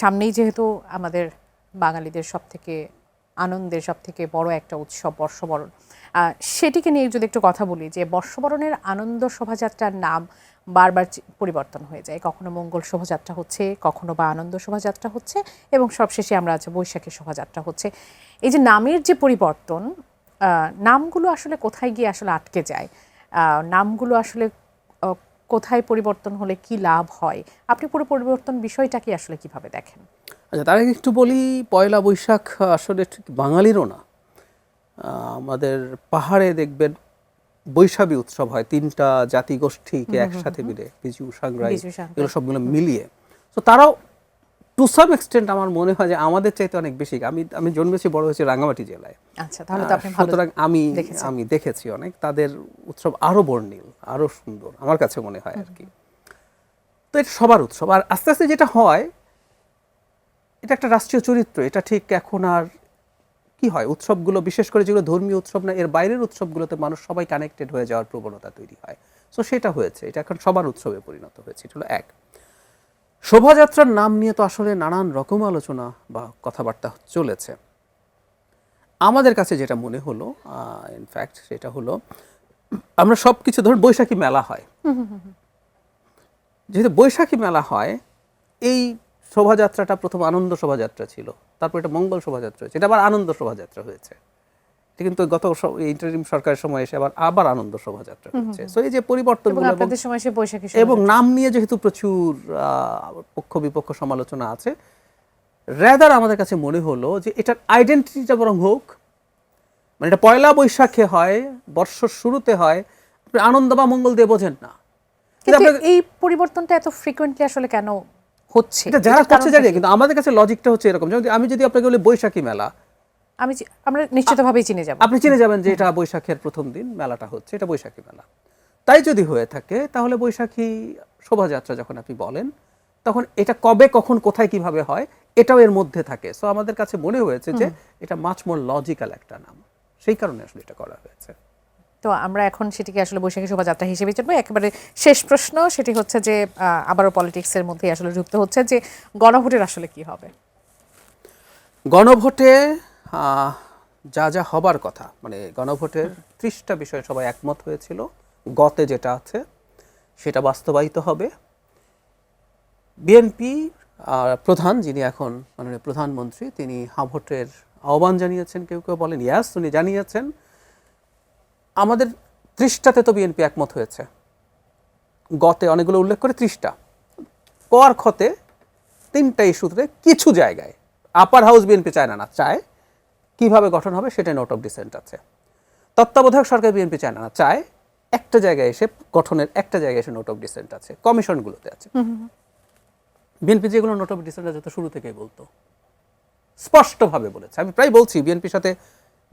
সামনেই যেহেতু আমাদের বাঙালিদের সবথেকে আনন্দের সবথেকে বড় একটা উৎসব বর্ষবরণ, সেটিকে নিয়ে যদি একটু কথা বলি যে বর্ষবরণের আনন্দ শোভাযাত্রার নাম বারবার পরিবর্তন হয়ে যায়। কখনো মঙ্গল শোভাযাত্রা হচ্ছে, কখনো বা আনন্দ শোভাযাত্রা হচ্ছে, এবং সবশেষে আমরা আছে বৈশাখী শোভাযাত্রা হচ্ছে। এই যে নামের যে পরিবর্তন, নামগুলো আসলে কোথায় গিয়ে আসলে আটকে যায়, নামগুলো আসলে কোথায় পরিবর্তন হলে কি লাভ হয়, আপনি পুরো পরিবর্তন বিষয়টাকে আসলে কিভাবে দেখেন? আচ্ছা, তার আগে একটু বলি, পয়লা বৈশাখ আসলে ঠিক বাঙালিরও না। আমাদের পাহাড়ে দেখবেন বৈশাখী উৎসব হয়, তিনটা জাতিগোষ্ঠীকে একসাথে মিলে, বিজু সাংরাই এগুলো সবগুলো মিলিয়ে। তো তারাও টু সাম এক্সটেন্ট আমার মনে হয় যে আমাদের চাইতে অনেক বেশি। আমি জন্মেছি বড় হয়েছি রাঙ্গামাটি জেলায়। আচ্ছা, তাহলে তো আপনি ভালো সুতরাং আমি দেখেছি অনেক, তাদের উৎসব আরো বর্ণিল, আরো সুন্দর আমার কাছে মনে হয় আর কি। তো এটা সবার উৎসব, আর আস্তে আস্তে যেটা হয়, এটা একটা রাষ্ট্রীয় চরিত্র। এটা ঠিক এখন আর কি হয়, উৎসবগুলো বিশেষ করে যেগুলো ধর্মীয় উৎসব না, এর বাইরের উৎসবগুলোতে মানুষ সবাই কানেক্টেড হয়ে যাওয়ার প্রবণতা তৈরি হয়। সো সেটা হয়েছে, এটা এখন সবার উৎসবে পরিণত হয়েছে। এটা হলো এক। শোভাযাত্রার নাম নিয়ে তো আসলে নানান রকম আলোচনা বা কথাবার্তা চলেছে। আমাদের কাছে যেটা মনে হলো, ইনফ্যাক্ট সেটা হলো, আমরা সব কিছু ধরুন বৈশাখী মেলা হয়, যেহেতু বৈশাখী মেলা হয়, এই শোভাযাত্রাটা প্রথম আনন্দ শোভাযাত্রা ছিল, তারপর এটা মঙ্গল শোভাযাত্রা হয়েছে, এটা আবার আনন্দ শোভাযাত্রা হয়েছে। এটা কিন্তু গত ইন্টারিম সরকারের সময় এসে আবার আনন্দ শোভাযাত্রা হচ্ছে। সো এই যে পরিবর্তনগুলো এবং নাম নিয়ে যেহেতু প্রচুর পক্ষ বিপক্ষ সমালোচনা আছে, রেদার আমাদের কাছে মনে হলো যে এটার আইডেন্টিটিটা বরং হোক, মানে এটা পয়লা বৈশাখে হয়, বর্ষর শুরুতে হয়, আনন্দ বা মঙ্গল দিয়ে বোঝেন না। কিন্তু এই পরিবর্তনটা এত ফ্রিকোয়েন্টলি আসলে কেন হচ্ছে? এটা যারা করছে জানি, কিন্তু আমাদের কাছে লজিকটা হচ্ছে এরকম। আমি যদি আপনাকে বলি বৈশাখী মেলা, আমরা নিশ্চিতভাবেই চিনে যাব, আপনি চিনে যাবেন যে এটা বৈশাখের প্রথম দিন মেলাটা হচ্ছে, এটা বৈশাখী মেলা। তাই যদি হয়ে থাকে, তাহলে বৈশাখী শোভাযাত্রা যখন আপনি বলেন, তখন এটা কবে কখন কোথায় কিভাবে হয় এটাও এর মধ্যে থাকে। সো আমাদের কাছে মনে হয়েছে যে এটা মাচ মোর লজিক্যাল একটা নাম, সেই কারণে আসলে এটা করা হয়েছে। তো আমরা এখন সেটিকে আসলে বৈশাখী শোভাযাত্রা হিসেবে জানবো। একেবারে শেষ প্রশ্ন সেটি হচ্ছে যে আবারও পলিটিক্সের মধ্যে আসলে যুক্ত হচ্ছে যে গণভোটের আসলে কি হবে? গণভোটে যা যা হবার কথা, মানে গণভোটের 30টা বিষয়ে সবাই একমত হয়েছিল। গতে যেটা আছে সেটা বাস্তবায়িত হবে। বিএনপি প্রধান, যিনি এখন মাননীয় প্রধানমন্ত্রী, তিনি ভোটের আহ্বান জানিয়েছেন। কেউ কেউ বলেন ইয়াস, উনি জানিয়েছেন। আমাদের 30টাতে তো বিএনপি একমত হয়েছে, গতে অনেকগুলো উল্লেখ করে 30টা। কর খতে 3টা ইস্যুতে কিছু জায়গায় আপার হাউস বিএনপি চায় না, চায় কিভাবে গঠন হবে সেটা নোট অফ ডিসেন্ট আছে। তত্ত্বাবধায়ক সরকার বিএনপি চায় না, চায় একটা জায়গায় এসে গঠনের একটা জায়গায় এসে নোট অফ ডিসেন্ট আছে, কমিশনগুলোতে আছে। বিএনপি যেগুলো নোট অফ ডিসেন্ট আছে তো শুরু থেকেই বলতো, স্পষ্টভাবে বলেছে। আমি প্রায় বলছি বিএনপির সাথে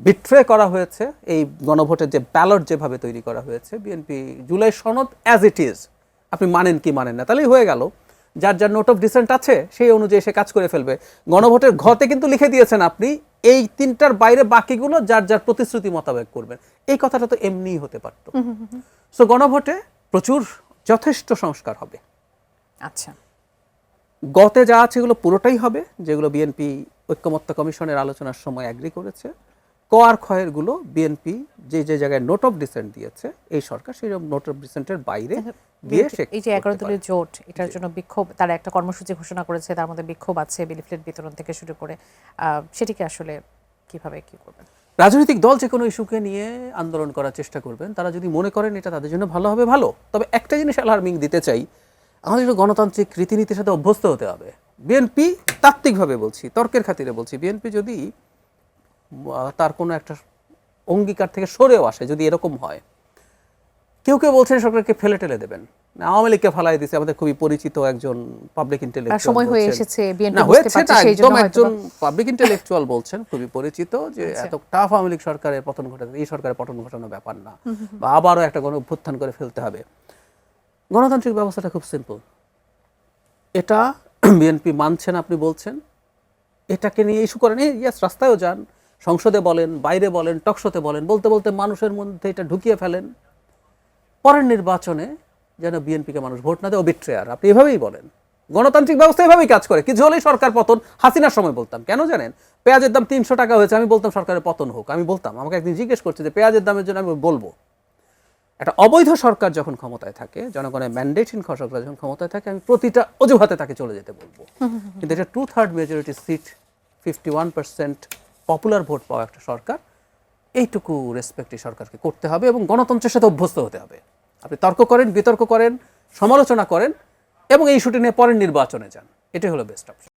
বিট্রে করা হয়েছে। এই গণভোটের যে ব্যালট যেভাবে তৈরি করা হয়েছে, বিএনপি জুলাই সনদ অ্যাজ ইট ইজ, আপনি মানেন কি মানেন না, তাহলেই হয়ে গেল। যার যার নোট অফ ডিসেন্ট আছে সেই অনুযায়ী সে কাজ করে ফেলবে। গণভোটের ঘতে কিন্তু লিখে দিয়েছেন আপনি এই 3টার বাইরে বাকিগুলো যার যার প্রতিশ্রুতি মোতাবেক করবেন। এই কথাটা তো এমনিই হতে পারতো। সো গণভোটে প্রচুর যথেষ্ট সংস্কার হবে। আচ্ছা, গতে যা আছে এগুলো পুরোটাই হবে, যেগুলো বিএনপি ঐক্যমত্য কমিশনের আলোচনার সময় এগ্রি করেছে। ক আর ক্ষয়ের গুলো বিএনপি যে যে জায়গায় নোট অফ ডিসেন্ট দিয়েছে, এই সরকার সেই নোট অফ ডিসেন্টের বাইরে দিয়ে এই যে 11 দলীয় জোট, এটার জন্য বিক্ষোভ, তারা একটা কর্মসূচি ঘোষণা করেছে, তার মধ্যে বিক্ষোভ আছে, লিফলেট বিতরণ থেকে শুরু করে, সেটিকে আসলে কিভাবে কি করবেন? রাজনৈতিক দল যে কোনো ইস্যুকে নিয়ে আন্দোলন করার চেষ্টা করবেন, তারা যদি মনে করেন এটা তাদের জন্য ভালো হবে, ভালো। তবে একটা জিনিস অ্যালার্মিং দিতে চাই, আমাদের একটু গণতান্ত্রিক রীতিনীতির সাথে অভ্যস্ত হতে হবে। বিএনপি তাত্ত্বিকভাবে বলছি, তর্কের খাতিরে বলছি, বিএনপি যদি তার কোনো একটা অঙ্গীকার থেকে সরেও আসে, যদি এরকম হয়, কেউ কেউ বলছেন সরকারকে ফেলে টেলে দেবেন, আওয়ামী লীগকে ফালাই দিচ্ছে, আমাদের খুবই পরিচিত একজন পাবলিক ইন্টেলেকচুয়াল সময় হয়ে এসেছে, বিএনপি বুঝতে পারছে সেই জন্য একজন পাবলিক ইন্টেলেকচুয়াল বলছেন, খুবই পরিচিত, যে এত টাফ আওয়ামী লীগ সরকারের পতন ঘটাতে, এই সরকারের পতন ঘটানো ব্যাপার না, বা আবারও একটা গণ অভ্যুত্থান করে ফেলতে হবে। গণতান্ত্রিক ব্যবস্থাটা খুব সিম্পল। এটা বিএনপি মানছেন, আপনি বলছেন, এটাকে নিয়ে ইস্যু করেন, ইয়াস, রাস্তায়ও যান, সংসদে বলেন, বাইরে বলেন, টকশোতে বলেন, বলতে বলতে মানুষের মধ্যে এটা ঢুকিয়ে ফেলেন। পরের নির্বাচনে যেন বিএনপিকে মানুষ ভোট না দেয়, ও বিট্রেয়ার, আপনি এভাবেই বলেন। গণতান্ত্রিক ব্যবস্থা এভাবেই কাজ করে, কিছু হলেই সরকার পতন। হাসিনার সময় বলতাম, কেন জানেন, পেঁয়াজের দাম 300 টাকা হয়েছে, আমি বলতাম সরকারের পতন হোক। আমি বলতাম, আমাকে একদিন জিজ্ঞেস করছে যে পেঁয়াজের দামের জন্য, আমি বলবো একটা অবৈধ সরকার যখন ক্ষমতায় থাকে, জনগণের ম্যান্ডেটহীন সরকার যখন ক্ষমতায় থাকে, আমি প্রতিটা অজুহাতে তাকে চলে যেতে বলবো। কিন্তু এটা 2/3 মেজরিটি সিট, 51% পপুলার ভোট পাওয়া একটা সরকার, এইটুকু রেসপেক্ট এই সরকারকে করতে হবে এবং গণতন্ত্রের সাথে অভ্যস্ত হতে হবে। আপনি তর্ক করেন, বিতর্ক করেন, সমালোচনা করেন এবং এই ইস্যুটি নিয়ে পরের নির্বাচনে যান, এটাই হলো বেস্ট অপশন।